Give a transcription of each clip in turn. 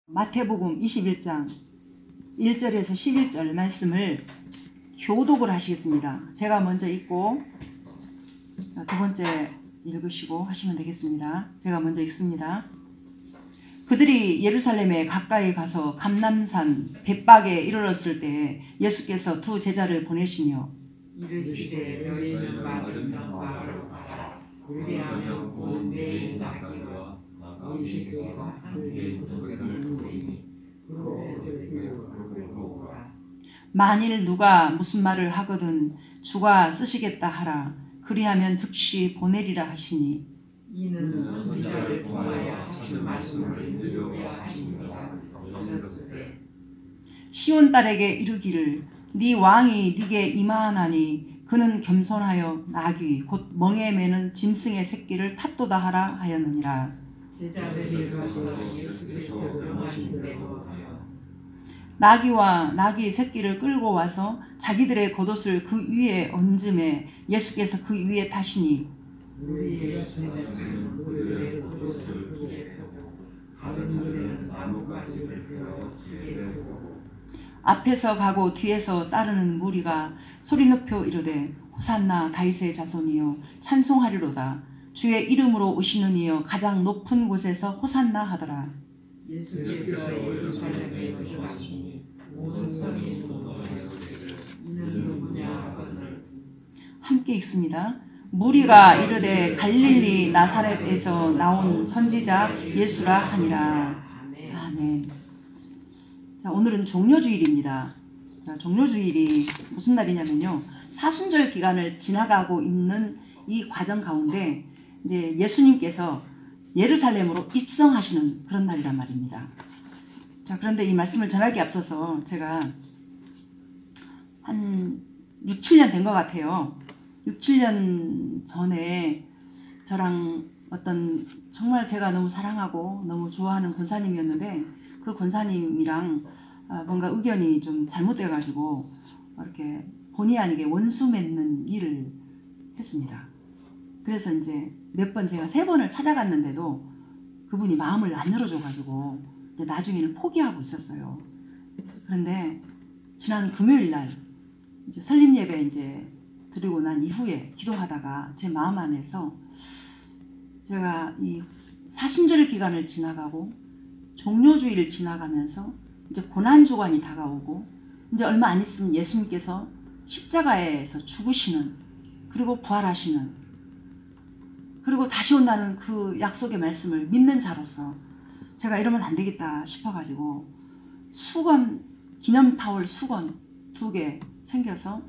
마태복음 21장 1절에서 11절 말씀을 교독을 하시겠습니다. 제가 먼저 읽고 두 번째 읽으시고 하시면 되겠습니다. 제가 먼저 읽습니다. 그들이 예루살렘에 가까이 가서 감람산 벳박에 이르렀을 때 예수께서 두 제자를 보내시며 이르시되 너희는 맞은 병마로 가라. 그리하면 곧 내 나귀와 이 새끼가 함께 그것을 보이니 그 애를 끌고 오라. 만일 누가 무슨 말을 하거든 주가 쓰시겠다 하라. 그리하면 즉시 보내리라 하시니 이는 선지자를 통하여 하신 말씀을 이루려 하십니다. 들었으되 시온 딸에게 이르기를 네 왕이 네게 임하나니 그는 겸손하여 나귀 곧 멍에 매는 짐승의 새끼를 탓도다 하라 하였느니라. 제자들이 가서 예수께서 명하신 대로 나귀와 나귀 새끼를 끌고 와서 자기들의 겉옷을 그 위에 얹음에 예수께서 그 위에 타시니 우리의 세대는 그들의 겉옷을 길에 펴고 다른 이들은 나뭇가지를 펴 길에 펴고 앞에서 가고 뒤에서 따르는 무리가 소리 높여 이르되 호산나 다윗의 자손이여 찬송하리로다. 주의 이름으로 오시는 이여 가장 높은 곳에서 호산나 하더라. 예수께서 예루살렘에 오시니 온 성이 쏟아내어 이는 누구냐 하거늘 함께 읽습니다. 무리가 이르되 갈릴리 나사렛에서 나온 선지자 예수라 하니라. 아멘. 자, 오늘은 종려주일입니다. 자, 종려주일이 무슨 날이냐면요. 사순절 기간을 지나가고 있는 이 과정 가운데 이제 예수님께서 예루살렘으로 입성하시는 그런 날이란 말입니다. 자, 그런데 이 말씀을 전하기에 앞서서 제가 한 6, 7년 된 것 같아요. 6, 7년 전에 저랑 어떤 정말 제가 너무 사랑하고 너무 좋아하는 권사님이었는데 그 권사님이랑 뭔가 의견이 좀 잘못돼가지고 이렇게 본의 아니게 원수 맺는 일을 했습니다. 그래서 이제 몇 번 제가 3번을 찾아갔는데도 그분이 마음을 안 열어줘가지고 이제 나중에는 포기하고 있었어요. 그런데 지난 금요일 날 이제 설립 예배 이제 드리고 난 이후에 기도하다가 제 마음 안에서 제가 이 사순절 기간을 지나가고 종려주의를 지나가면서 이제 고난주간이 다가오고 이제 얼마 안 있으면 예수님께서 십자가에서 죽으시는 그리고 부활하시는 그리고 다시 온다는 그 약속의 말씀을 믿는 자로서 제가 이러면 안 되겠다 싶어가지고 수건, 기념타올 수건 2개 챙겨서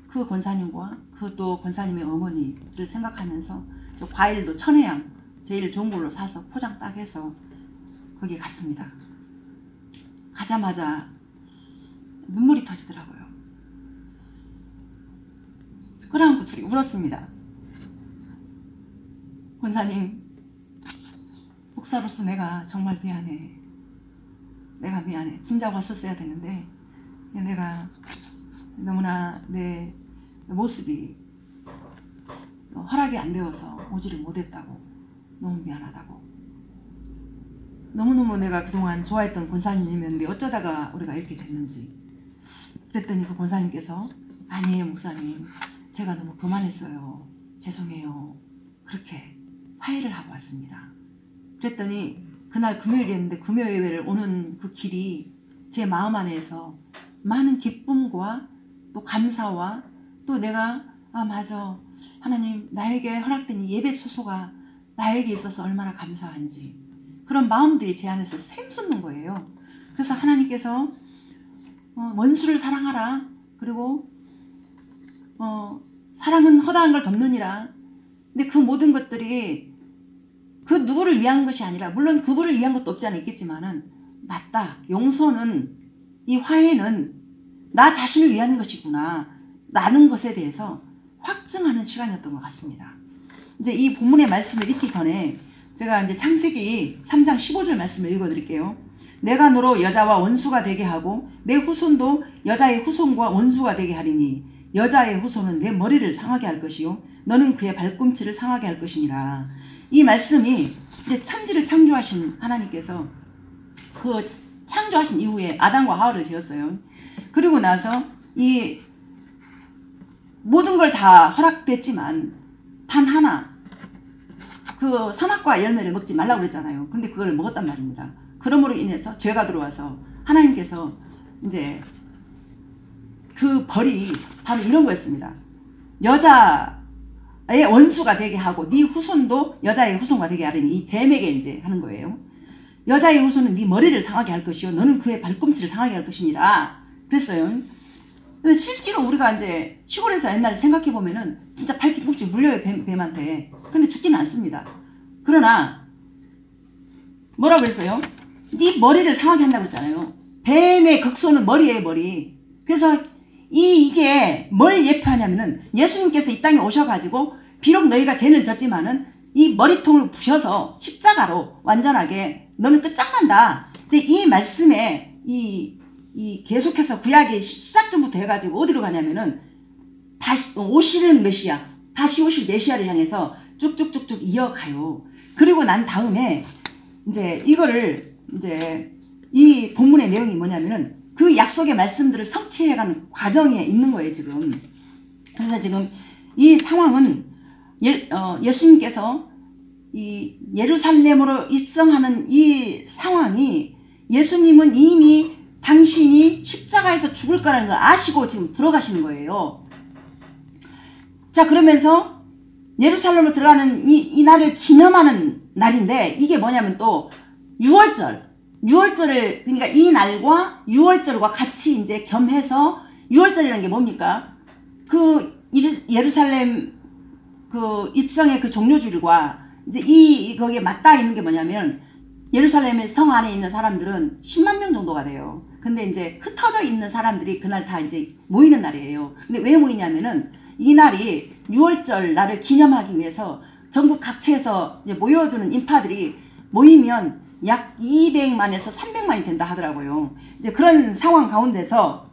그 권사님과 그 또 권사님의 어머니를 생각하면서 과일도 천혜향 제일 좋은 걸로 사서 포장 딱 해서 거기 갔습니다. 가자마자 눈물이 터지더라고요. 끌어안고 둘이 울었습니다. 권사님, 목사로서 내가 정말 미안해. 내가 미안해. 진작 왔었어야 되는데 내가 너무나 내 모습이 허락이 안 되어서 오지를 못했다고 너무 미안하다고. 너무너무 내가 그동안 좋아했던 권사님이었는데 어쩌다가 우리가 이렇게 됐는지. 그랬더니 그 권사님께서 아니에요 목사님, 제가 너무 그만했어요. 죄송해요. 그렇게 화해를 하고 왔습니다. 그랬더니 그날 금요일이었는데 금요 예배를 오는 그 길이 제 마음 안에서 많은 기쁨과 또 감사와 또 내가 맞아 하나님 나에게 허락된 예배 수소가 나에게 있어서 얼마나 감사한지 그런 마음들이 제 안에서 샘솟는 거예요. 그래서 하나님께서 원수를 사랑하라. 그리고 사랑은 허다한 걸 덮느니라. 근데 그 모든 것들이 그 누구를 위한 것이 아니라 물론 그분을 위한 것도 없지 않아 있겠지만은 맞다. 용서는 이 화해는 나 자신을 위한 것이구나 라는 것에 대해서 확증하는 시간이었던 것 같습니다. 이제 이 본문의 말씀을 읽기 전에 제가 이제 창세기 3장 15절 말씀을 읽어드릴게요. 내가 너로 여자와 원수가 되게 하고 내 후손도 여자의 후손과 원수가 되게 하리니 여자의 후손은 내 머리를 상하게 할 것이요 너는 그의 발꿈치를 상하게 할 것이니라. 이 말씀이 이제 천지를 창조하신 하나님께서 그 창조하신 이후에 아담과 하와를 지었어요. 그리고 나서 이 모든 걸 다 허락됐지만 단 하나, 그 선악과 열매를 먹지 말라고 그랬잖아요. 근데 그걸 먹었단 말입니다. 그러므로 인해서 죄가 들어와서 하나님께서 이제 그 벌이 바로 이런 거였습니다. 여자의 원수가 되게 하고 네 후손도 여자의 후손과 되게 하려니, 이 뱀에게 이제 하는 거예요. 여자의 후손은 네 머리를 상하게 할 것이요 너는 그의 발꿈치를 상하게 할 것이니라 그랬어요. 근데 실제로 우리가 이제 시골에서 옛날에 생각해 보면은 진짜 발꿈치 물려요, 뱀한테. 근데 죽지는 않습니다. 그러나 뭐라고 그랬어요? 네 머리를 상하게 한다고 했잖아요. 뱀의 극소는 머리예요, 머리. 그래서 이게 뭘 예표하냐면은 예수님께서 이 땅에 오셔가지고 비록 너희가 죄는 졌지만은 이 머리통을 부셔서 십자가로 완전하게 너는 끝장난다. 근데 이 말씀에 이 계속해서 구약이 시작전부터 해가지고 어디로 가냐면은 다시 오시는 메시아, 다시 오실 메시아를 향해서 쭉쭉쭉쭉 이어가요. 그리고 난 다음에 이제 이거를 이제 이 본문의 내용이 뭐냐면은 그 약속의 말씀들을 성취해가는 과정에 있는 거예요, 지금. 그래서 지금 이 상황은 예수님께서 이 예루살렘으로 입성하는 이 상황이, 예수님은 이미 당신이 십자가에서 죽을 거라는 걸 아시고 지금 들어가시는 거예요. 자, 그러면서 예루살렘으로 들어가는 이 날을 기념하는 날인데, 이게 뭐냐면 또 6월절을, 그러니까 이 날과 6월절과 같이 이제 겸해서, 6월절이라는 게 뭡니까? 그 예루살렘 그 입성의 그 종료주일과 이제 거기에 맞닿아 있는 게 뭐냐면, 예루살렘의 성 안에 있는 사람들은 10만 명 정도가 돼요. 근데 이제 흩어져 있는 사람들이 그날 다 이제 모이는 날이에요. 근데 왜 모이냐면은 이 날이 6월절 날을 기념하기 위해서 전국 각처에서 이제 모여드는 인파들이 모이면 약 200만에서 300만이 된다 하더라고요. 이제 그런 상황 가운데서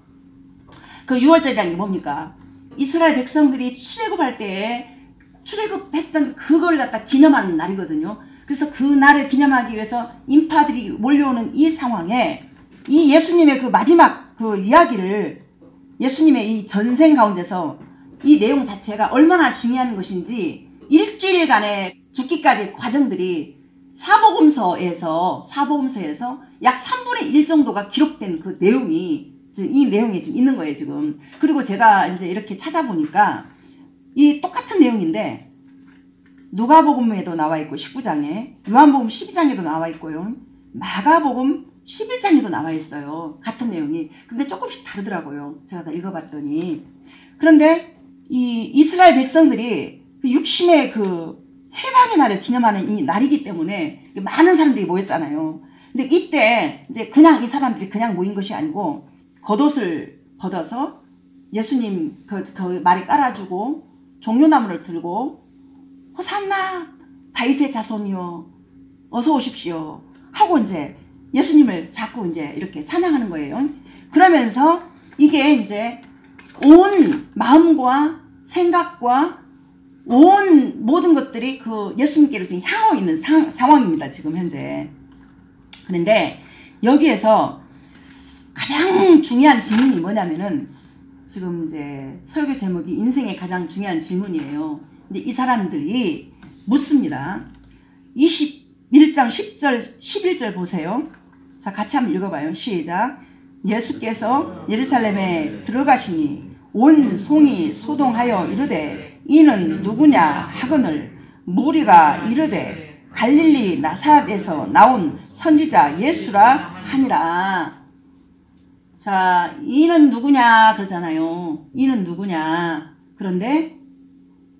그 6월절이라는 게 뭡니까? 이스라엘 백성들이 출애굽할 때에 출애굽했던 그걸 갖다 기념하는 날이거든요. 그래서 그 날을 기념하기 위해서 인파들이 몰려오는 이 상황에 이 예수님의 그 마지막 그 이야기를, 예수님의 이 전생 가운데서 이 내용 자체가 얼마나 중요한 것인지 일주일간의 죽기까지 과정들이 사복음서에서 약 3분의 1 정도가 기록된 그 내용이, 이 내용에 지금 있는 거예요, 지금. 그리고 제가 이제 이렇게 찾아보니까 이 똑같은 내용인데 누가복음에도 나와 있고 19장에, 요한복음 12장에도 나와 있고요, 마가복음 11장에도 나와 있어요, 같은 내용이. 근데 조금씩 다르더라고요, 제가 다 읽어봤더니. 그런데 이 이스라엘 백성들이 육신의 그 해방의 날을 기념하는 이 날이기 때문에 많은 사람들이 모였잖아요. 근데 이때 이제 그냥 이 사람들이 그냥 모인 것이 아니고 겉옷을 벗어서 예수님 그 말에 깔아주고 종려나무를 들고 호산나 다윗의 자손이여 어서 오십시오 하고 이제 예수님을 자꾸 이제 이렇게 찬양하는 거예요. 그러면서 이게 이제 온 마음과 생각과 온 모든 것들이 그 예수님께로 지금 향하고 있는 상황입니다, 지금 현재. 그런데 여기에서 가장 중요한 질문이 뭐냐면은, 지금 이제 설교 제목이 인생의 가장 중요한 질문이에요. 근데 이 사람들이 묻습니다. 21장 10절 11절 보세요. 자, 같이 한번 읽어봐요. 시작. 예수께서 예루살렘에 들어가시니 온 송이 소동하여 이르되 이는 누구냐 하거늘 무리가 이르되 갈릴리 나사렛에서 나온 선지자 예수라 하니라. 자, 이는 누구냐 그러잖아요. 이는 누구냐. 그런데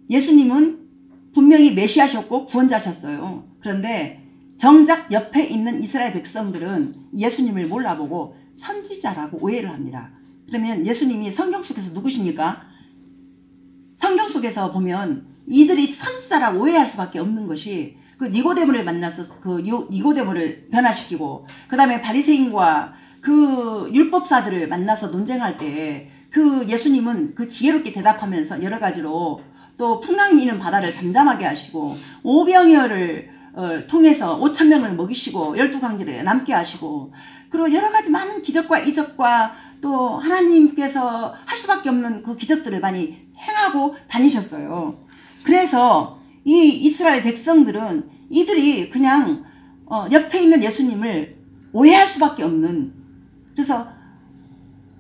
예수님은 분명히 메시아셨고 구원자셨어요. 그런데 정작 옆에 있는 이스라엘 백성들은 예수님을 몰라보고 선지자라고 오해를 합니다. 그러면 예수님이 성경 속에서 누구십니까? 성경 속에서 보면 이들이 선지자라고 오해할 수밖에 없는 것이, 그 니고데모를 만나서 그 니고데모를 변화시키고, 그 다음에 바리새인과 그 율법사들을 만나서 논쟁할 때 그 예수님은 그 지혜롭게 대답하면서 여러 가지로 또 풍랑이 이는 바다를 잠잠하게 하시고 오병이어를 통해서 5,000명을 먹이시고 12관계를 남게 하시고 그리고 여러 가지 많은 기적과 이적과 또 하나님께서 할 수밖에 없는 그 기적들을 많이 행하고 다니셨어요. 그래서 이 이스라엘 백성들은 이들이 그냥 옆에 있는 예수님을 오해할 수밖에 없는, 그래서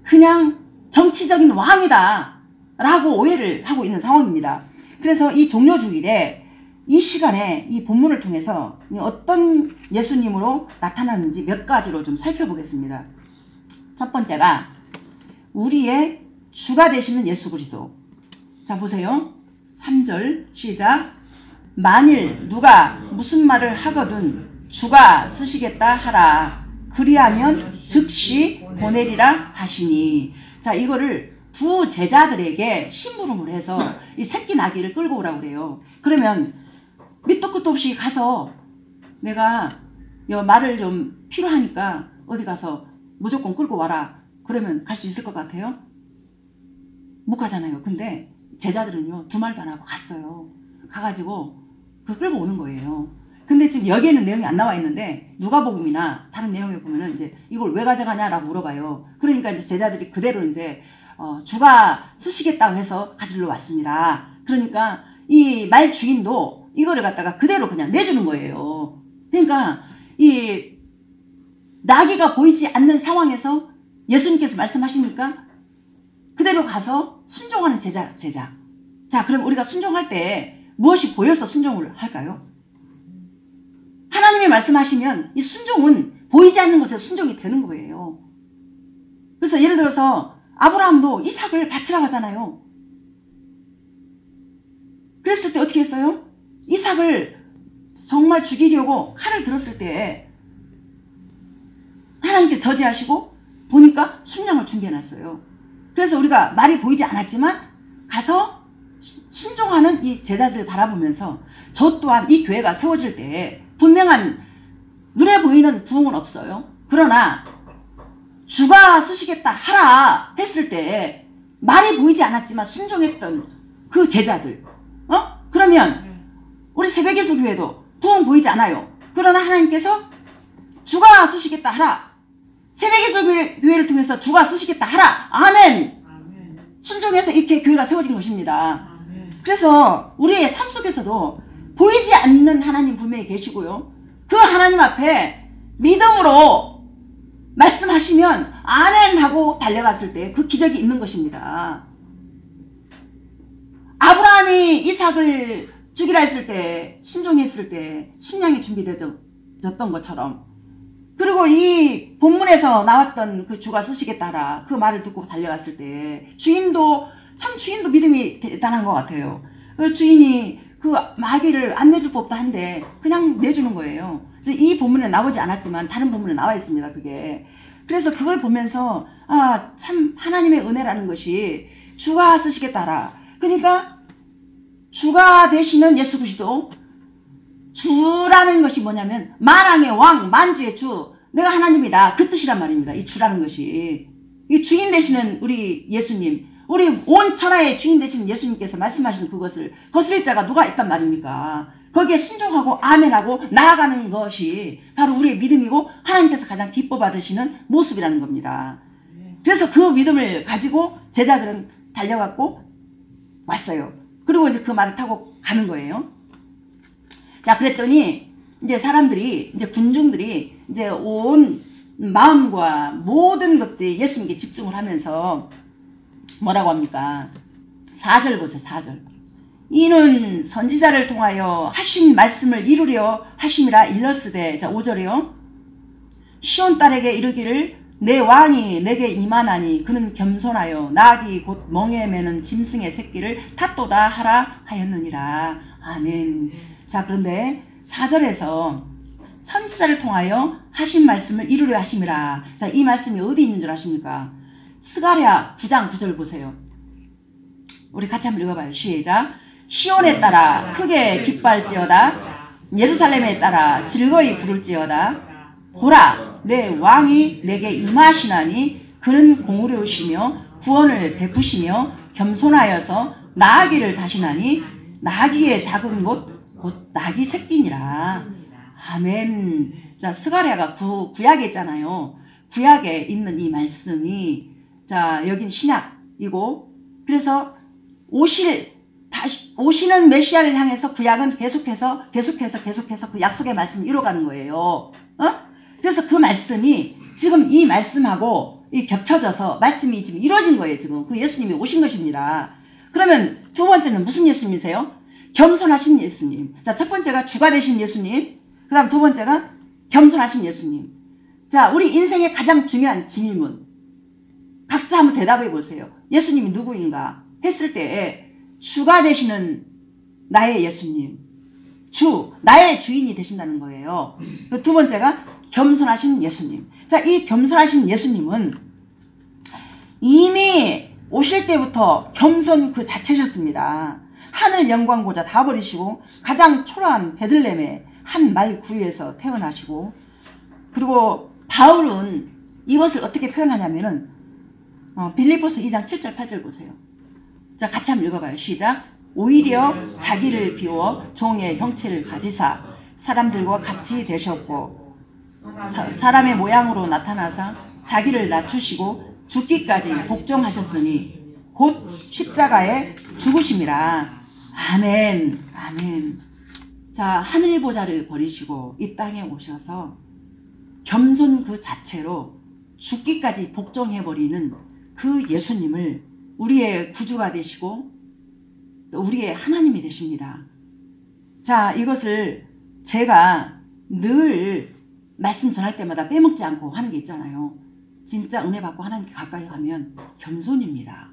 그냥 정치적인 왕이다 라고 오해를 하고 있는 상황입니다. 그래서 이 종료주일에 이 시간에 이 본문을 통해서 어떤 예수님으로 나타나는지 몇 가지로 좀 살펴보겠습니다. 첫 번째가 우리의 주가 되시는 예수 그리스도. 자 보세요. 3절 시작. 만일 누가 무슨 말을 하거든 주가 쓰시겠다 하라. 그리하면 즉시 보내리라 하시니. 자 이거를 두 제자들에게 심부름을 해서 이 새끼 나귀를 끌고 오라고 그래요. 그러면 밑도 끝도 없이 가서 내가 말을 좀 필요하니까 어디 가서 무조건 끌고 와라 그러면 갈 수 있을 것 같아요? 못 가잖아요. 근데 제자들은요 두 말도 안 하고 갔어요. 가가지고 그걸 끌고 오는 거예요. 근데 지금 여기에는 내용이 안 나와 있는데 누가복음이나 다른 내용에 보면은 이제 이걸 왜 가져가냐라고 물어봐요. 그러니까 이제 제자들이 그대로 이제 주가 쓰시겠다고 해서 가지러 왔습니다. 그러니까 이 말 주인도 이거를 갖다가 그대로 그냥 내주는 거예요. 그러니까 이 나귀가 보이지 않는 상황에서 예수님께서 말씀하시니까 그대로 가서 순종하는 제자. 자 그럼 우리가 순종할 때 무엇이 보여서 순종을 할까요? 하나님이 말씀하시면 이 순종은 보이지 않는 것에 순종이 되는 거예요. 그래서 예를 들어서 아브라함도 이삭을 바치라고 하잖아요. 그랬을 때 어떻게 했어요? 이삭을 정말 죽이려고 칼을 들었을 때 하나님께 저지하시고 보니까 순양을 준비해놨어요. 그래서 우리가 말이 보이지 않았지만 가서 순종하는 이 제자들을 바라보면서 저 또한 이 교회가 세워질 때 분명한 눈에 보이는 부흥은 없어요. 그러나 주가 쓰시겠다 하라 했을 때 말이 보이지 않았지만 순종했던 그 제자들, 그러면 우리 새벽예수 교회도 부흥 보이지 않아요. 그러나 하나님께서 주가 쓰시겠다 하라, 새벽예수 교회를 통해서 주가 쓰시겠다 하라, 아멘. 순종해서 이렇게 교회가 세워진 것입니다. 그래서 우리의 삶 속에서도 보이지 않는 하나님 분명히 계시고요. 그 하나님 앞에 믿음으로 말씀하시면 아멘 하고 달려갔을 때 그 기적이 있는 것입니다. 아브라함이 이삭을 죽이라 했을 때 순종했을 때 순양이 준비되었던 것처럼, 그리고 이 본문에서 나왔던 그 주가 쓰시겠다라 그 말을 듣고 달려갔을 때 주인도 믿음이 대단한 것 같아요. 그 주인이 그 마귀를 안 내줄 법도 한데 그냥 내주는 거예요. 이 본문에 나오지 않았지만 다른 본문에 나와 있습니다. 그게. 그래서 그걸 보면서 참 하나님의 은혜라는 것이 주가 쓰시겠다라. 그러니까 주가 되시는 예수 그리스도, 주라는 것이 뭐냐면 만왕의 왕, 만주의 주, 내가 하나님이다 그 뜻이란 말입니다. 이 주라는 것이 이 주인 되시는 우리 예수님, 우리 온 천하의 주인 되시는 예수님께서 말씀하시는 그것을 거스릴 자가 누가 있단 말입니까? 거기에 순종하고 아멘하고 나아가는 것이 바로 우리의 믿음이고 하나님께서 가장 기뻐 받으시는 모습이라는 겁니다. 그래서 그 믿음을 가지고 제자들은 달려갔고 왔어요. 그리고 이제 그 말을 타고 가는 거예요. 자, 그랬더니 이제 사람들이, 이제 군중들이 이제 온 마음과 모든 것들이 예수님께 집중을 하면서 뭐라고 합니까? 4절 보세요. 4절. 이는 선지자를 통하여 하신 말씀을 이루려 하심이라 일렀으되. 자, 5절이요. 시온 딸에게 이르기를 내 왕이 내게 임하나니 그는 겸손하여 나귀 곧 멍에 매는 짐승의 새끼를 탓도다 하라 하였느니라. 아멘. 자, 그런데 4절에서 선지자를 통하여 하신 말씀을 이루려 하심이라. 자, 이 말씀이 어디 있는 줄 아십니까? 스가랴 9장 9절 보세요. 우리 같이 한번 읽어봐요. 시작. 시온에 따라 크게 기뻐할지어다. 예루살렘에 따라 즐거이 부를지어다. 보라, 내 왕이 내게 임하시나니 그는 공의로우시며 구원을 베푸시며 겸손하여서 나귀를 다시나니 나귀의 작은 곧 나귀 새끼니라. 아멘. 자, 스가랴가 구약에 있잖아요. 구약에 있는 이 말씀이 자, 여긴 신약이고, 그래서 오시는 메시아를 향해서 구약은 계속해서 그 약속의 말씀을 이뤄가는 거예요. 그래서 그 말씀이 지금 이 말씀하고 이 겹쳐져서 말씀이 지금 이루어진 거예요. 지금 그 예수님이 오신 것입니다. 그러면 두 번째는 무슨 예수님이세요? 겸손하신 예수님. 자, 첫 번째가 주가 되신 예수님. 그 다음 두 번째가 겸손하신 예수님. 자, 우리 인생의 가장 중요한 질문. 각자 한번 대답해 보세요. 예수님이 누구인가 했을 때 주가 되시는 나의 예수님. 나의 주인이 되신다는 거예요. 두 번째가 겸손하신 예수님. 자, 이 겸손하신 예수님은 이미 오실 때부터 겸손 그 자체셨습니다. 하늘 영광보다 다 버리시고 가장 초라한 베들레헴의 한 말 구유에서 태어나시고, 그리고 바울은 이것을 어떻게 표현하냐면은 빌립보서 2장 7절 8절 보세요. 자, 같이 한번 읽어봐요. 시작. 오히려 자기를 비워 종의 형체를 가지사 사람들과 같이 되셨고 사람의 모양으로 나타나사 자기를 낮추시고 죽기까지 복종하셨으니 곧 십자가에 죽으심이라. 아멘. 아멘. 자, 하늘 보좌를 버리시고 이 땅에 오셔서 겸손 그 자체로 죽기까지 복종해버리는 그 예수님을 우리의 구주가 되시고 또 우리의 하나님이 되십니다. 자, 이것을 제가 늘 말씀 전할 때마다 빼먹지 않고 하는 게 있잖아요. 진짜 은혜 받고 하나님께 가까이 가면 겸손입니다.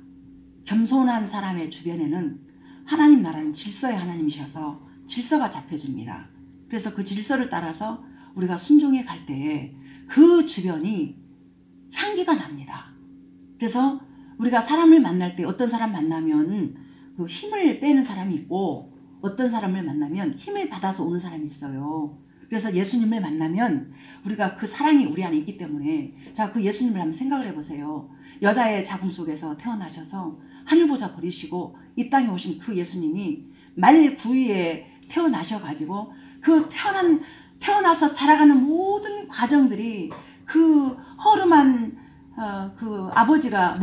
겸손한 사람의 주변에는 하나님 나라는 질서의 하나님이셔서 질서가 잡혀집니다. 그래서 그 질서를 따라서 우리가 순종해 갈 때에 그 주변이 향기가 납니다. 그래서 우리가 사람을 만날 때 어떤 사람 만나면 그 힘을 빼는 사람이 있고 어떤 사람을 만나면 힘을 받아서 오는 사람이 있어요. 그래서 예수님을 만나면 우리가 그 사랑이 우리 안에 있기 때문에, 자, 그 예수님을 한번 생각을 해보세요. 여자의 자궁 속에서 태어나셔서 하늘보좌 버리시고 이 땅에 오신 그 예수님이 말 구유에 태어나셔가지고 그 태어나서 자라가는 모든 과정들이 그 허름한 그 아버지가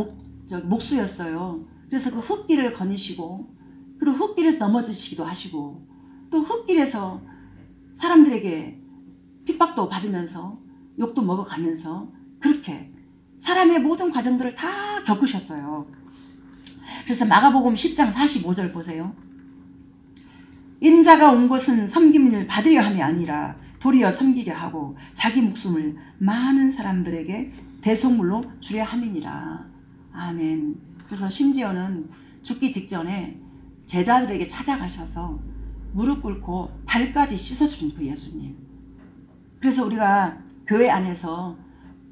목수였어요. 그래서 그 흙길을 거니시고, 그리고 흙길에서 넘어지시기도 하시고, 또 흙길에서 사람들에게 핍박도 받으면서 욕도 먹어가면서 그렇게 사람의 모든 과정들을 다 겪으셨어요. 그래서 마가복음 10장 45절 보세요. 인자가 온 것은 섬김을 받으려 함이 아니라 도리어 섬기려 하고 자기 목숨을 많은 사람들에게 대속물로 주려 함이니라. 아멘. 그래서 심지어는 죽기 직전에 제자들에게 찾아가셔서 무릎 꿇고 발까지 씻어주신 그 예수님. 그래서 우리가 교회 안에서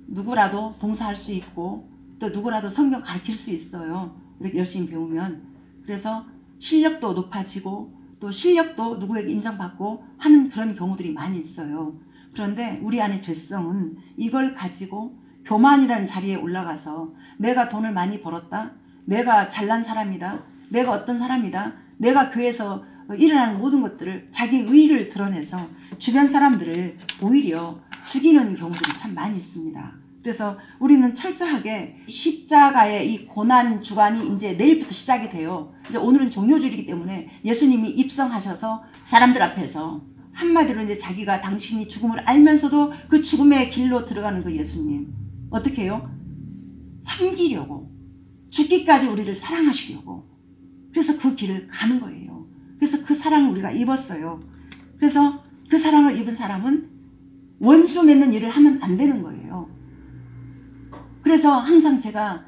누구라도 봉사할 수 있고 또 누구라도 성경 가르칠 수 있어요. 이렇게 열심히 배우면. 그래서 실력도 높아지고 또 실력도 누구에게 인정받고 하는 그런 경우들이 많이 있어요. 그런데 우리 안의 죄성은 이걸 가지고 교만이라는 자리에 올라가서 내가 돈을 많이 벌었다, 내가 잘난 사람이다, 내가 어떤 사람이다, 내가 교회에서 일어나는 모든 것들을 자기 의의를 드러내서 주변 사람들을 오히려 죽이는 경우들이 참 많이 있습니다. 그래서 우리는 철저하게 십자가의 이 고난 주간이 이제 내일부터 시작이 돼요. 이제 오늘은 종료주일이기 때문에 예수님이 입성하셔서 사람들 앞에서 한마디로 이제 자기가 당신이 죽음을 알면서도 그 죽음의 길로 들어가는 그 예수님. 어떻게 해요? 섬기려고, 죽기까지 우리를 사랑하시려고. 그래서 그 길을 가는 거예요. 그래서 그 사랑을 우리가 입었어요. 그래서 그 사랑을 입은 사람은 원수 맺는 일을 하면 안 되는 거예요. 그래서 항상 제가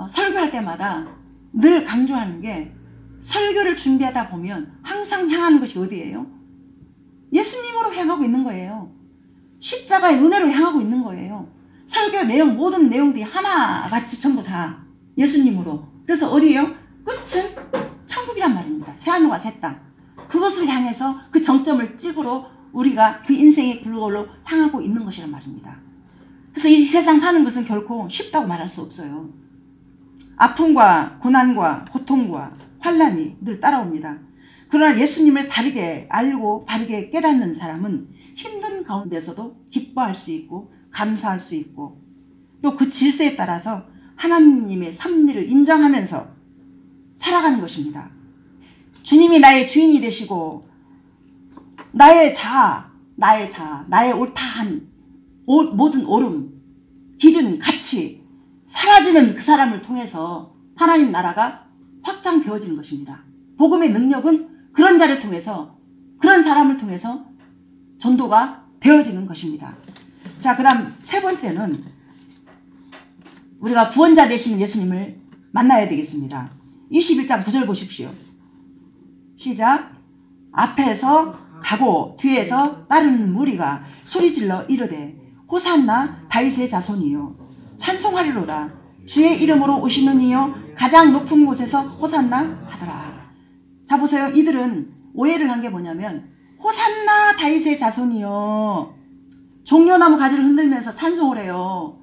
설교할 때마다 늘 강조하는 게, 설교를 준비하다 보면 항상 향하는 것이 어디예요? 예수님으로 향하고 있는 거예요. 십자가의 은혜로 향하고 있는 거예요. 설교 내용, 모든 내용들이 하나같이 전부 다 예수님으로. 그래서 어디예요? 끝은 천국이란 말입니다. 새하늘과 새 땅. 그것을 향해서 그 정점을 찍으러 우리가 그 인생의 글로벌로 향하고 있는 것이란 말입니다. 그래서 이 세상 사는 것은 결코 쉽다고 말할 수 없어요. 아픔과 고난과 고통과 환난이 늘 따라옵니다. 그러나 예수님을 바르게 알고 바르게 깨닫는 사람은 힘든 가운데서도 기뻐할 수 있고 감사할 수 있고 또 그 질서에 따라서 하나님의 섭리를 인정하면서 살아가는 것입니다. 주님이 나의 주인이 되시고 나의 자아, 나의 옳다한 모든 옳음, 기준, 가치 사라지는 그 사람을 통해서 하나님 나라가 확장되어지는 것입니다. 복음의 능력은 그런 자를 통해서 그런 사람을 통해서 전도가 되어지는 것입니다. 자, 그 다음 세 번째는 우리가 구원자 되시는 예수님을 만나야 되겠습니다. 21장 9절 보십시오. 시작. 앞에서 가고 뒤에서 따르는 무리가 소리질러 이르되 호산나 다윗의 자손이요 찬송하리로다 주의 이름으로 오시는 이여 가장 높은 곳에서 호산나 하더라. 자, 보세요. 이들은 오해를 한 게 뭐냐면 호산나 다윗의 자손이요 종려나무 가지를 흔들면서 찬송을 해요.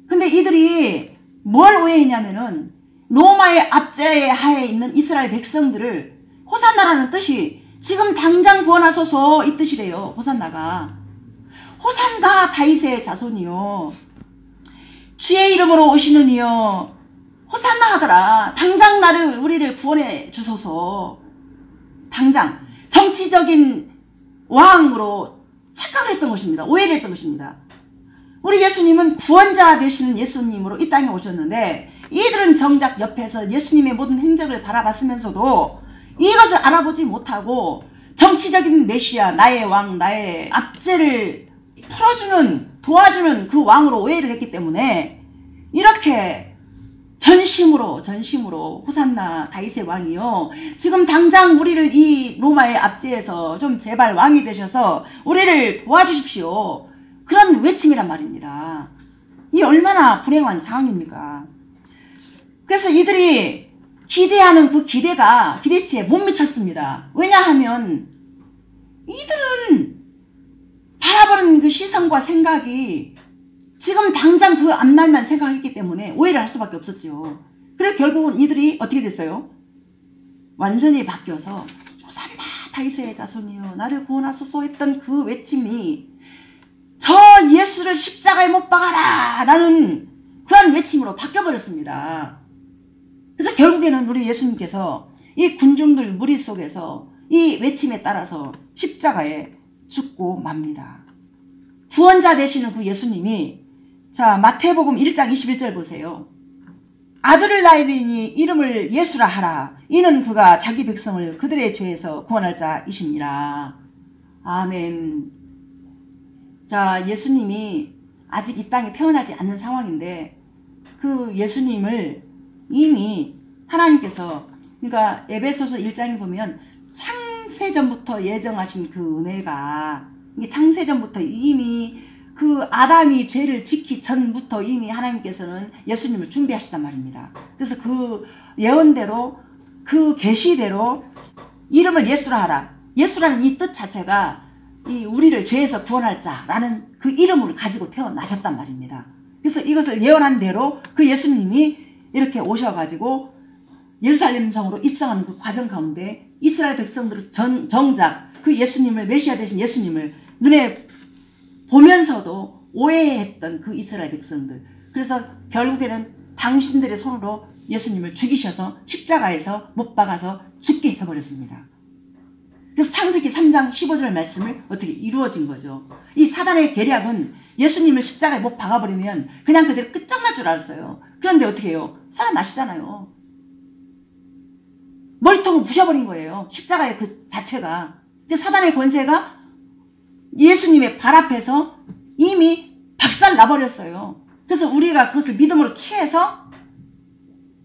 근데 이들이 뭘 오해했냐면은 로마의 압제 하에 있는 이스라엘 백성들을 호산나라는 뜻이 지금 당장 구원하소서 이 뜻이래요. 호산나가. 호산나 다윗의 자손이요 주의 이름으로 오시는 이여 호산나 하더라. 당장 우리를 구원해 주소서. 당장 정치적인 왕으로 착각을 했던 것입니다. 오해를 했던 것입니다. 우리 예수님은 구원자 되시는 예수님으로 이 땅에 오셨는데 이들은 정작 옆에서 예수님의 모든 행적을 바라봤으면서도 이것을 알아보지 못하고 정치적인 메시아, 나의 왕, 나의 압제를 풀어주는, 도와주는 그 왕으로 오해를 했기 때문에 이렇게 전심으로 호산나 다윗의 왕이요 지금 당장 우리를 이 로마의 압제에서 좀 제발 왕이 되셔서 우리를 도와주십시오. 그런 외침이란 말입니다. 이 얼마나 불행한 상황입니까? 그래서 이들이 기대하는 그 기대치에 못 미쳤습니다. 왜냐하면 이들은 바라보는 그 시선과 생각이 지금 당장 그 앞날만 생각했기 때문에 오해를 할 수밖에 없었죠. 그래서 결국은 이들이 어떻게 됐어요? 완전히 바뀌어서 호산나 다윗의 자손이여 나를 구원하소서 했던 그 외침이 저 예수를 십자가에 못 박아라 라는 그런 외침으로 바뀌어버렸습니다. 그래서 결국에는 우리 예수님께서 이 군중들 무리 속에서 이 외침에 따라서 십자가에 죽고 맙니다. 구원자 되시는 그 예수님이 자 마태복음 1장 21절 보세요. 아들을 낳으리니 이름을 예수라 하라. 이는 그가 자기 백성을 그들의 죄에서 구원할 자이십니다. 아멘. 자, 예수님이 아직 이 땅에 태어나지 않는 상황인데 그 예수님을 이미 하나님께서 그러니까 에베소서 1장에 보면 창세전부터 예정하신 그 은혜가 이게 창세전부터 이미 그 아담이 죄를 짓기 전부터 이미 하나님께서는 예수님을 준비하셨단 말입니다. 그래서 그 예언대로 그 계시대로 이름을 예수라 하라. 예수라는 이 뜻 자체가 이 우리를 죄에서 구원할 자라는 그 이름을 가지고 태어나셨단 말입니다. 그래서 이것을 예언한 대로 그 예수님이 이렇게 오셔가지고 예루살렘 성으로 입성하는 그 과정 가운데 이스라엘 백성들은 정작 그 예수님을 메시아 되신 예수님을 눈에 보면서도 오해했던 그 이스라엘 백성들. 그래서 결국에는 당신들의 손으로 예수님을 죽이셔서 십자가에서 못 박아서 죽게 해버렸습니다. 그래서 창세기 3장 15절 말씀을 어떻게 이루어진 거죠. 이 사단의 계략은 예수님을 십자가에 못 박아버리면 그냥 그대로 끝장날 줄 알았어요. 그런데 어떻게 해요? 살아나시잖아요. 머리통을 부셔버린 거예요. 십자가의 그 자체가. 그래서 사단의 권세가 예수님의 발 앞에서 이미 박살 나버렸어요. 그래서 우리가 그것을 믿음으로 취해서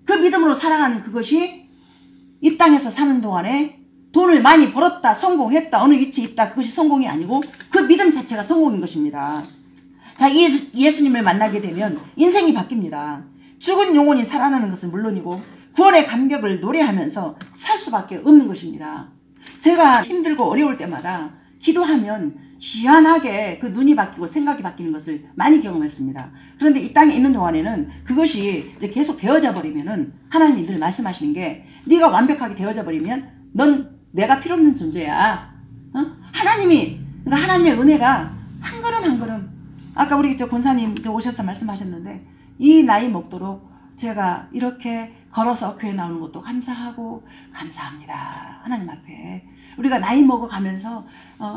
그 믿음으로 살아가는 그것이 이 땅에서 사는 동안에 돈을 많이 벌었다, 성공했다, 어느 위치에 있다, 그것이 성공이 아니고 그 믿음 자체가 성공인 것입니다. 자, 예수님을 만나게 되면 인생이 바뀝니다. 죽은 영혼이 살아나는 것은 물론이고 구원의 감격을 노래하면서 살 수밖에 없는 것입니다. 제가 힘들고 어려울 때마다 기도하면 희한하게 그 눈이 바뀌고 생각이 바뀌는 것을 많이 경험했습니다. 그런데 이 땅에 있는 동안에는 그것이 이제 계속 되어져 버리면은 하나님이 늘 말씀하시는 게 네가 완벽하게 되어져 버리면 넌 내가 필요 없는 존재야. 하나님이 그러니까 하나님의 은혜가 한 걸음 한 걸음, 아까 우리 권사님 오셔서 말씀하셨는데, 이 나이 먹도록 제가 이렇게 걸어서 교회 나오는 것도 감사하고 감사합니다. 하나님 앞에 우리가 나이 먹어가면서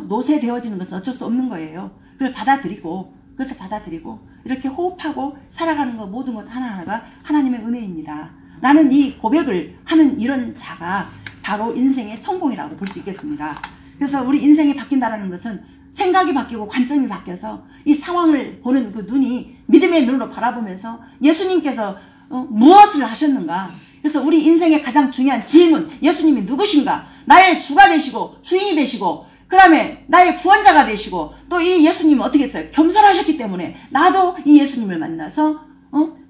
노쇠되어지는 것은 어쩔 수 없는 거예요. 그걸 받아들이고, 그래서 받아들이고 이렇게 호흡하고 살아가는 것, 모든 것 하나하나가 하나님의 은혜입니다. 라는 이 고백을 하는 이런 자가 바로 인생의 성공이라고 볼 수 있겠습니다. 그래서 우리 인생이 바뀐다는 것은 생각이 바뀌고 관점이 바뀌어서 이 상황을 보는 그 눈이 믿음의 눈으로 바라보면서 예수님께서 무엇을 하셨는가. 그래서 우리 인생의 가장 중요한 질문, 예수님이 누구신가? 나의 주가 되시고 주인이 되시고 그 다음에 나의 구원자가 되시고, 또 이 예수님은 어떻게 했어요? 겸손하셨기 때문에 나도 이 예수님을 만나서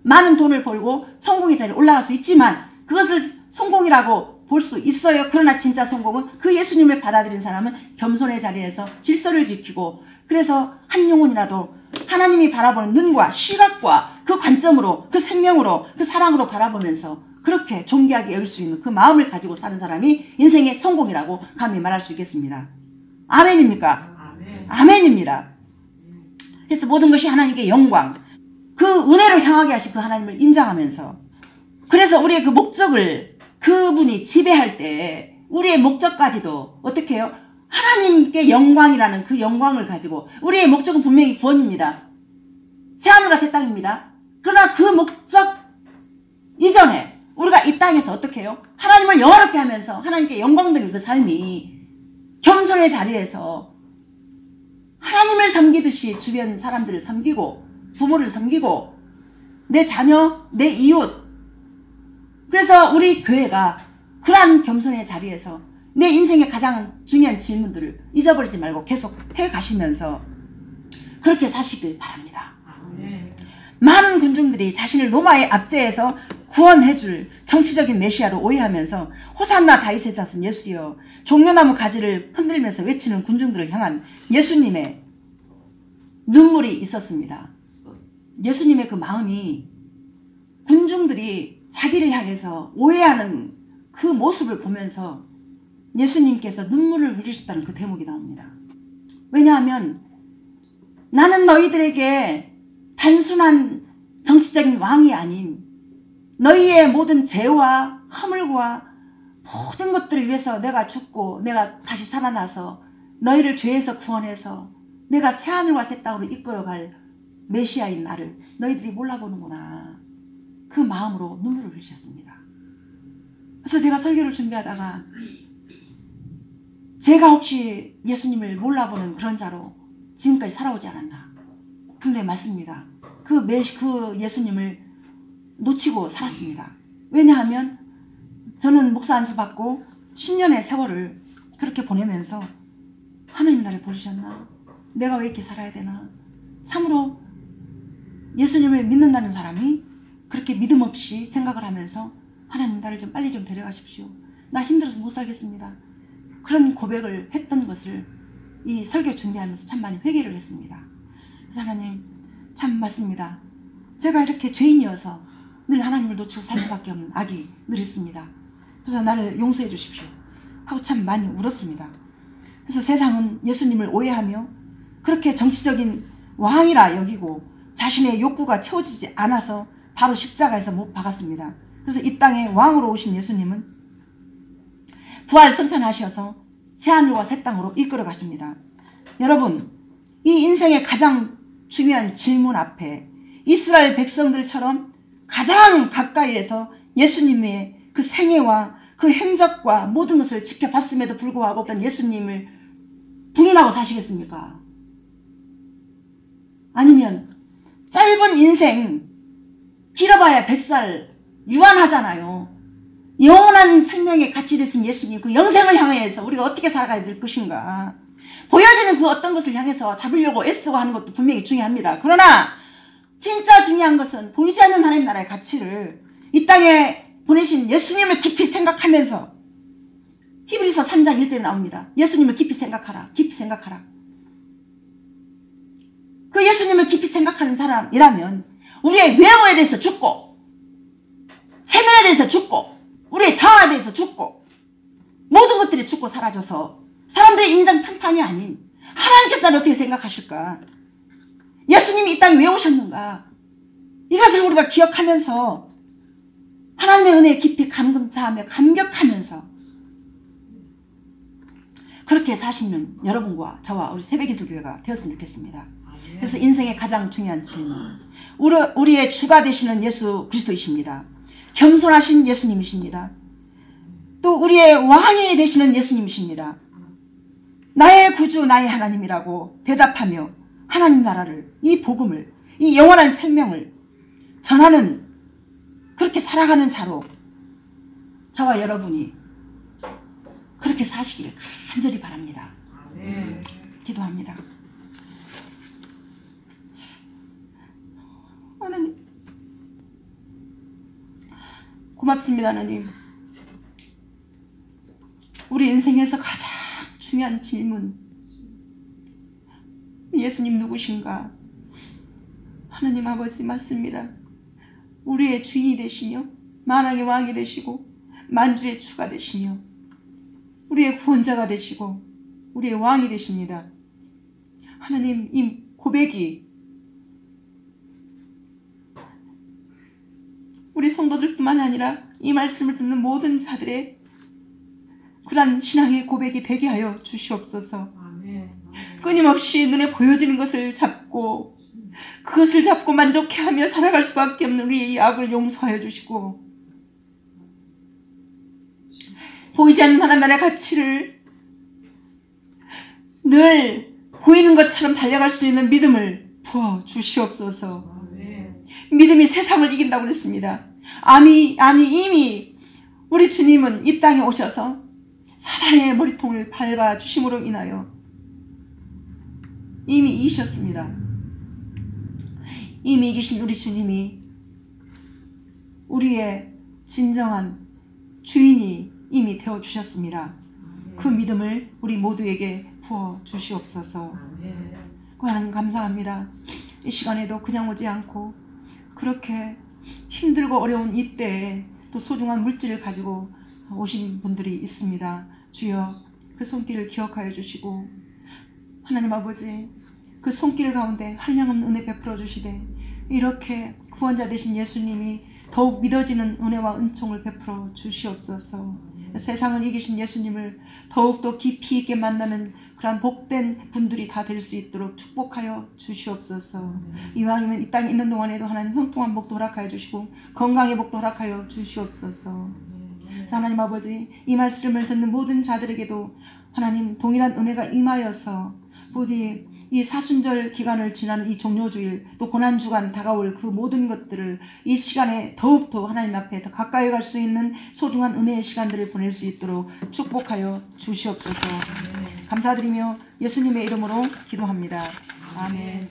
많은 돈을 벌고 성공의 자리에 올라갈 수 있지만 그것을 성공이라고 볼 수 있어요. 그러나 진짜 성공은 그 예수님을 받아들인 사람은 겸손의 자리에서 질서를 지키고, 그래서 한 영혼이라도 하나님이 바라보는 눈과 시각과 그 관점으로, 그 생명으로, 그 사랑으로 바라보면서 그렇게 존귀하게 여길 수 있는 그 마음을 가지고 사는 사람이 인생의 성공이라고 감히 말할 수 있겠습니다. 아멘입니까? 아멘. 아멘입니다. 그래서 모든 것이 하나님께 영광, 그 은혜로 향하게 하신 그 하나님을 인정하면서, 그래서 우리의 그 목적을 그분이 지배할 때 우리의 목적까지도 어떻게 해요? 하나님께 영광이라는 그 영광을 가지고, 우리의 목적은 분명히 구원입니다. 새하늘과 새 땅입니다. 그러나 그 목적 이전에 우리가 이 땅에서 어떻게 해요? 하나님을 영화롭게 하면서 하나님께 영광 드리는 그 삶이, 겸손의 자리에서 하나님을 섬기듯이 주변 사람들을 섬기고, 부모를 섬기고, 내 자녀, 내 이웃. 그래서 우리 교회가 그러한 겸손의 자리에서 내 인생의 가장 중요한 질문들을 잊어버리지 말고 계속 해가시면서 그렇게 사시길 바랍니다. 아멘. 많은 군중들이 자신을 로마의 압제에서 구원해줄 정치적인 메시아로 오해하면서 호산나 다윗의 자손 예수여, 종려나무 가지를 흔들면서 외치는 군중들을 향한 예수님의 눈물이 있었습니다. 예수님의 그 마음이 군중들이 자기를 향해서 오해하는 그 모습을 보면서 예수님께서 눈물을 흘리셨다는 그 대목이 나옵니다. 왜냐하면 나는 너희들에게 단순한 정치적인 왕이 아닌 너희의 모든 죄와 허물과 모든 것들을 위해서 내가 죽고 내가 다시 살아나서 너희를 죄에서 구원해서 내가 새하늘과 새 땅으로 이끌어갈 메시아인 나를 너희들이 몰라보는구나. 그 마음으로 눈물을 흘리셨습니다. 그래서 제가 설교를 준비하다가 제가 혹시 예수님을 몰라보는 그런 자로 지금까지 살아오지 않았나. 근데 맞습니다. 그 예수님을 놓치고 살았습니다. 왜냐하면 저는 목사 안수 받고 10년의 세월을 그렇게 보내면서 하나님 나를 버리셨나? 내가 왜 이렇게 살아야 되나? 참으로 예수님을 믿는다는 사람이 그렇게 믿음 없이 생각을 하면서 하나님 나를 좀 빨리 좀 데려가십시오. 나 힘들어서 못 살겠습니다. 그런 고백을 했던 것을 이 설교 준비하면서 참 많이 회개를 했습니다. 그래서 하나님 참 맞습니다. 제가 이렇게 죄인이어서 늘 하나님을 놓치고 살 수밖에 없는 악이 늘 있습니다. 그래서 나를 용서해 주십시오 하고 참 많이 울었습니다. 그래서 세상은 예수님을 오해하며 그렇게 정치적인 왕이라 여기고 자신의 욕구가 채워지지 않아서 바로 십자가에서 못 박았습니다. 그래서 이 땅에 왕으로 오신 예수님은 부활 승천하셔서 새하늘과 새 땅으로 이끌어 가십니다. 여러분, 이 인생의 가장 중요한 질문 앞에 이스라엘 백성들처럼 가장 가까이에서 예수님의 그 생애와 그 행적과 모든 것을 지켜봤음에도 불구하고 어떤 예수님을 부인하고 사시겠습니까? 아니면 짧은 인생 길어봐야 100살 유한하잖아요. 영원한 생명의 가치 되신 예수님 그 영생을 향해서 우리가 어떻게 살아가야 될 것인가. 보여지는 그 어떤 것을 향해서 잡으려고 애쓰고 하는 것도 분명히 중요합니다. 그러나 진짜 중요한 것은 보이지 않는 하나님 나라의 가치를 이 땅에 보내신 예수님을 깊이 생각하면서, 히브리서 3장 1절에 나옵니다. 예수님을 깊이 생각하라. 깊이 생각하라. 그 예수님을 깊이 생각하는 사람이라면 우리의 외모에 대해서 죽고 체면에 대해서 죽고 우리의 자아에 대해서 죽고 모든 것들이 죽고 사라져서 사람들의 인정 평판이 아닌 하나님께서 나를 어떻게 생각하실까? 예수님이 이 땅에 왜 오셨는가? 이것을 우리가 기억하면서 하나님의 은혜에 깊이 감사하며 감격하면서 그렇게 사시는 여러분과 저와 우리 새벽기술교회가 되었으면 좋겠습니다. 그래서 인생의 가장 중요한 질문, 우리의 주가 되시는 예수 그리스도이십니다. 겸손하신 예수님이십니다. 또 우리의 왕이 되시는 예수님이십니다. 나의 구주 나의 하나님이라고 대답하며 하나님 나라를, 이 복음을, 이 영원한 생명을 전하는, 그렇게 살아가는 자로 저와 여러분이 그렇게 사시기를 간절히 바랍니다. 기도합니다. 하나님 고맙습니다. 하나님, 우리 인생에서 가장 중요한 질문, 예수님 누구신가? 하나님 아버지 맞습니다. 우리의 주인이 되시며 만왕의 왕이 되시고 만주의 주가 되시며 우리의 구원자가 되시고 우리의 왕이 되십니다. 하나님, 이 고백이 우리 성도들뿐만 아니라 이 말씀을 듣는 모든 자들의 그러한 신앙의 고백이 되게 하여 주시옵소서. 끊임없이 눈에 보여지는 것을 잡고 그것을 잡고 만족해하며 살아갈 수밖에 없는 우리의 이 악을 용서하여 주시고, 보이지 않는 하나님 나라의 가치를 늘 보이는 것처럼 달려갈 수 있는 믿음을 부어 주시옵소서. 믿음이 세상을 이긴다고 그랬습니다. 아니 이미 우리 주님은 이 땅에 오셔서 사단의 머리통을 밟아 주심으로 인하여 이미 이기셨습니다. 이미 이기신 우리 주님이 우리의 진정한 주인이 이미 되어주셨습니다. 그 믿음을 우리 모두에게 부어 주시옵소서. 하나님 감사합니다. 이 시간에도 그냥 오지 않고 그렇게 힘들고 어려운 이때에 또 소중한 물질을 가지고 오신 분들이 있습니다. 주여, 그 손길을 기억하여 주시고 하나님 아버지, 그 손길 가운데 한량없는 은혜 베풀어 주시되 이렇게 구원자 되신 예수님이 더욱 믿어지는 은혜와 은총을 베풀어 주시옵소서. 세상을 이기신 예수님을 더욱더 깊이 있게 만나는 그러한 복된 분들이 다 될 수 있도록 축복하여 주시옵소서. 이왕이면 이 땅에 있는 동안에도 하나님 형통한 복도 허락하여 주시고 건강의 복도 허락하여 주시옵소서. 하나님 아버지, 이 말씀을 듣는 모든 자들에게도 하나님 동일한 은혜가 임하여서 부디 이 사순절 기간을 지나는 이 종료주일, 또 고난주간 다가올 그 모든 것들을 이 시간에 더욱더 하나님 앞에 더 가까이 갈 수 있는 소중한 은혜의 시간들을 보낼 수 있도록 축복하여 주시옵소서. 감사드리며 예수님의 이름으로 기도합니다. 아멘.